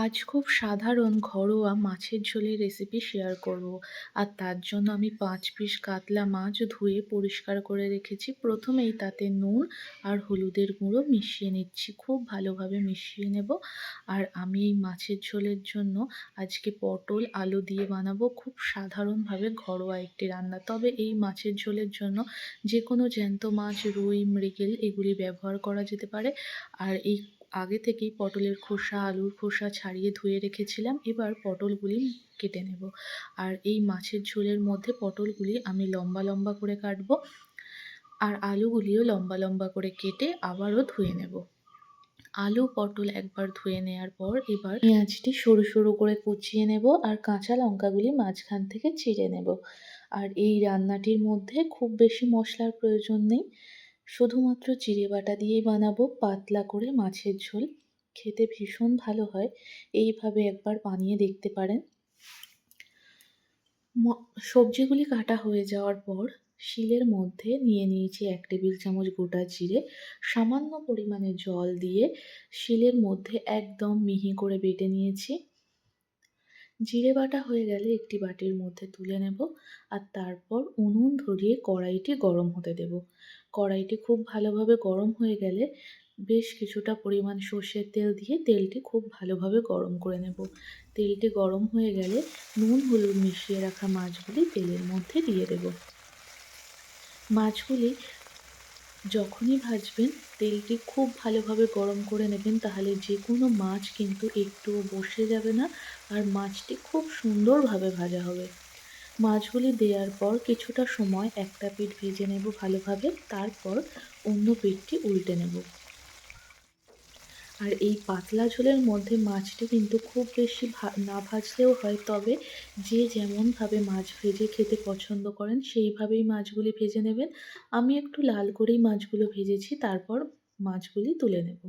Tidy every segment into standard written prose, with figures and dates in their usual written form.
আজ খুব সাধারণ ঘরোয়া মাছের ঝোলের রেসিপি শেয়ার করব। আর তার জন্য আমি ৫ পিস কাতলা মাছ ধুয়ে পরিষ্কার করে রেখেছি। প্রথমেই তাতে নুন আর হলুদের গুঁড়ো মিশিয়ে নিচ্ছি। খুব ভালোভাবে মিশিয়ে নেব। আর আমি এই মাছের ঝোলের জন্য আজকে পটল আলু দিয়ে বানাবো। খুব সাধারণভাবে ঘরোয়া একটি রান্না। তবে এই মাছের ঝোলের জন্য যে কোনো জ্যান্ত মাছ, রুই, মৃগেল এগুলি ব্যবহার করা যেতে পারে। আর এই আগে থেকেই পটলের খোসা, আলুর খোসা ছাড়িয়ে ধুয়ে রেখেছিলাম। এবার পটলগুলি কেটে নেব। আর এই মাছের ঝোলের মধ্যে পটলগুলি আমি লম্বা লম্বা করে কাটবো। আর আলুগুলিও লম্বা লম্বা করে কেটে আবারও ধুয়ে নেব। আলু পটল একবার ধুয়ে নেওয়ার পর এবার পেঁয়াজটি সরু সরু করে কুচিয়ে নেব আর কাঁচা লঙ্কাগুলি মাঝখান থেকে চিড়ে নেব। আর এই রান্নাটির মধ্যে খুব বেশি মশলার প্রয়োজন নেই। শুধুমাত্র জিরে বাটা দিয়েই বানাবো পাতলা করে মাছের ঝোল। খেতে ভীষণ ভালো হয়। এইভাবে একবার বানিয়ে দেখতে পারেন। সবজিগুলি কাটা হয়ে যাওয়ার পর শিলের মধ্যে নিয়ে নিয়েছি ১ টেবিল চামচ গোটা জিরে। সামান্য পরিমাণে জল দিয়ে শিলের মধ্যে একদম মিহি করে বেটে নিয়েছি। জিরে বাটা হয়ে গেলে একটি বাটির মধ্যে তুলে নেব। আর তারপর উনুন ধরিয়ে কড়াইটি গরম হতে দেব। কড়াইটি খুব ভালোভাবে গরম হয়ে গেলে বেশ কিছুটা পরিমাণ সর্ষের তেল দিয়ে তেলটি খুব ভালোভাবে গরম করে নেব। তেলটি গরম হয়ে গেলে নুন হলুদ মিশিয়ে রাখা মাছগুলি তেলের মধ্যে দিয়ে দেব। মাছগুলি যখনই ভাজবেন তেলটি খুব ভালোভাবে গরম করে নেবেন, তাহলে যে কোনো মাছ কিন্তু একটুও বসে যাবে না আর মাছটি খুব সুন্দরভাবে ভাজা হবে। মাছগুলি দেওয়ার পর কিছুটা সময় একটা পিঠ ভেজে নেব ভালোভাবে, তারপর অন্য পিঠটি উল্টে নেব। আর এই পাতলা ঝোলের মধ্যে মাছটি কিন্তু খুব বেশি না ভাজলেও হয়, তবে যে যেমনভাবে মাছ ভেজে খেতে পছন্দ করেন সেইভাবেই মাছগুলি ভেজে নেবেন। আমি একটু লাল করেই মাছগুলো ভেজেছি, তারপর মাছগুলি তুলে নেব।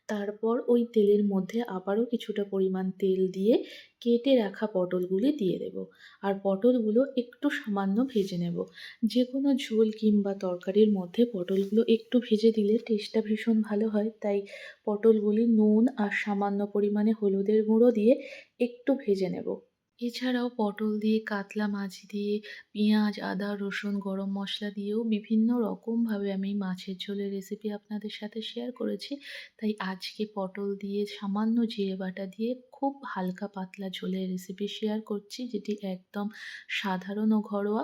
তারপর ওই তেলের মধ্যে আবারও কিছুটা পরিমাণ তেল দিয়ে কেটে রাখা পটলগুলি দিয়ে দেব। আর পটলগুলো একটু সামান্য ভেজে নেব। যে কোনো ঝোল কিংবা তরকারির মধ্যে পটলগুলো একটু ভেজে দিলে টেস্টটা ভীষণ ভালো হয়। তাই পটলগুলি নুন আর সামান্য পরিমাণে হলুদের গুঁড়ো দিয়ে একটু ভেজে নেব। এছাড়াও পটল দিয়ে, কাতলা মাছ দিয়ে, পেঁয়াজ, আদা, রসুন, গরম মশলা দিয়েও বিভিন্ন রকমভাবে আমি মাছের ঝোলের রেসিপি আপনাদের সাথে শেয়ার করেছি। তাই আজকে পটল দিয়ে সামান্য জিরে বাটা দিয়ে খুব হালকা পাতলা ঝোলের রেসিপি শেয়ার করছি, যেটি একদম সাধারণ ও ঘরোয়া।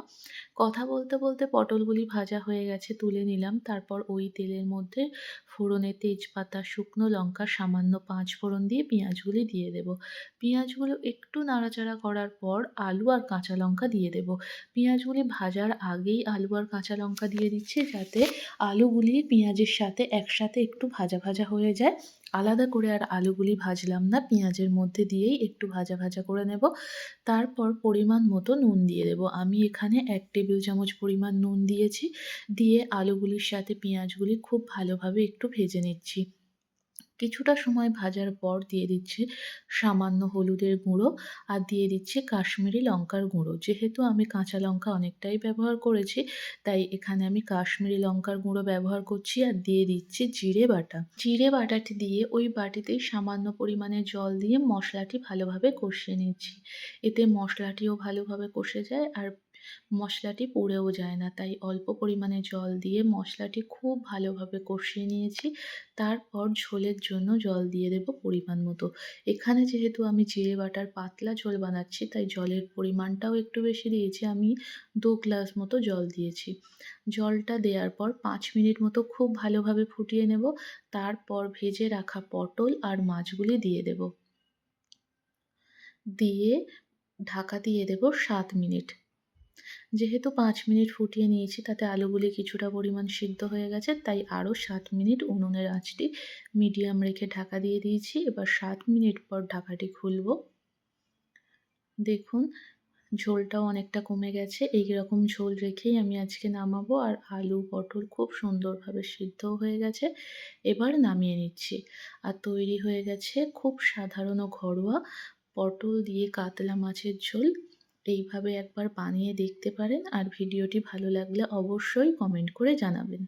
কথা বলতে বলতে পটলগুলি ভাজা হয়ে গেছে, তুলে নিলাম। তারপর ওই তেলের মধ্যে ফোড়নে তেজপাতা, শুকনো লঙ্কা, সামান্য ৫ ফোড়ন দিয়ে পেঁয়াজগুলি দিয়ে দেব। পেঁয়াজগুলো একটু নাড়াচাড়া করার পর আলু আর কাঁচা লঙ্কা দিয়ে দেব। পেঁয়াজগুলি ভাজার আগেই আলু আর কাঁচা লঙ্কা দিয়ে দিচ্ছি, যাতে আলুগুলি পেঁয়াজের সাথে একসাথে একটু ভাজা ভাজা হয়ে যায়। আলাদা করে আর আলুগুলি ভাজলাম না, পেঁয়াজের মধ্যে দিয়েই একটু ভাজা ভাজা করে নেব। তারপর পরিমাণ মতো নুন দিয়ে দেব। আমি এখানে ১ টেবিল চামচ পরিমাণ নুন দিয়েছি। দিয়ে আলুগুলির সাথে পেঁয়াজগুলি খুব ভালোভাবে একটু ভেজে নিচ্ছি। কিছুটা সময় ভাজার পর দিয়ে দিচ্ছি সামান্য হলুদের গুঁড়ো আর দিয়ে দিচ্ছি কাশ্মীরি লঙ্কার গুঁড়ো। যেহেতু আমি কাঁচা লঙ্কা অনেকটাই ব্যবহার করেছি, তাই এখানে আমি কাশ্মীরি লঙ্কার গুঁড়ো ব্যবহার করছি। আর দিয়ে দিচ্ছি জিরে বাটা। জিরে বাটাটি দিয়ে ওই বাটিতেই সামান্য পরিমাণে জল দিয়ে মশলাটি ভালোভাবে কষিয়ে নিচ্ছি। এতে মশলাটিও ভালোভাবে কষে যায় আর মশলাটি পুড়েও যায় না। তাই অল্প পরিমাণে জল দিয়ে মশলাটি খুব ভালোভাবে কষিয়ে নিয়েছি। তারপর ঝোলের জন্য জল দিয়ে দেব পরিমাণ মতো। এখানে যেহেতু আমি জিরে বাটার পাতলা ঝোল বানাচ্ছি, তাই জলের পরিমাণটাও একটু বেশি দিয়েছি। আমি ২ গ্লাস মতো জল দিয়েছি। জলটা দেওয়ার পর ৫ মিনিট মতো খুব ভালোভাবে ফুটিয়ে নেব। তারপর ভেজে রাখা পটল আর মাছগুলি দিয়ে দেব। দিয়ে ঢাকা দিয়ে দেব ৭ মিনিট। যেহেতু ৫ মিনিট ফুটিয়ে নিয়েছি, তাতে আলুগুলি কিছুটা পরিমাণ সিদ্ধ হয়ে গেছে, তাই আরও ৭ মিনিট উনুনের আঁচটি মিডিয়াম রেখে ঢাকা দিয়ে দিয়েছি। এবার ৭ মিনিট পর ঢাকাটি খুলব। দেখুন ঝোলটাও অনেকটা কমে গেছে। এইরকম ঝোল রেখেই আমি আজকে নামাবো। আর আলু, পটল খুব সুন্দরভাবে সিদ্ধও হয়ে গেছে। এবার নামিয়ে নিচ্ছি। আর তৈরি হয়ে গেছে খুব সাধারণ ও ঘরোয়া পটল দিয়ে কাতলা মাছের ঝোল। এইভাবে একবার বানিয়ে দেখতে পারেন। আর ভিডিওটি ভালো লাগলে অবশ্যই কমেন্ট করে জানাবেন।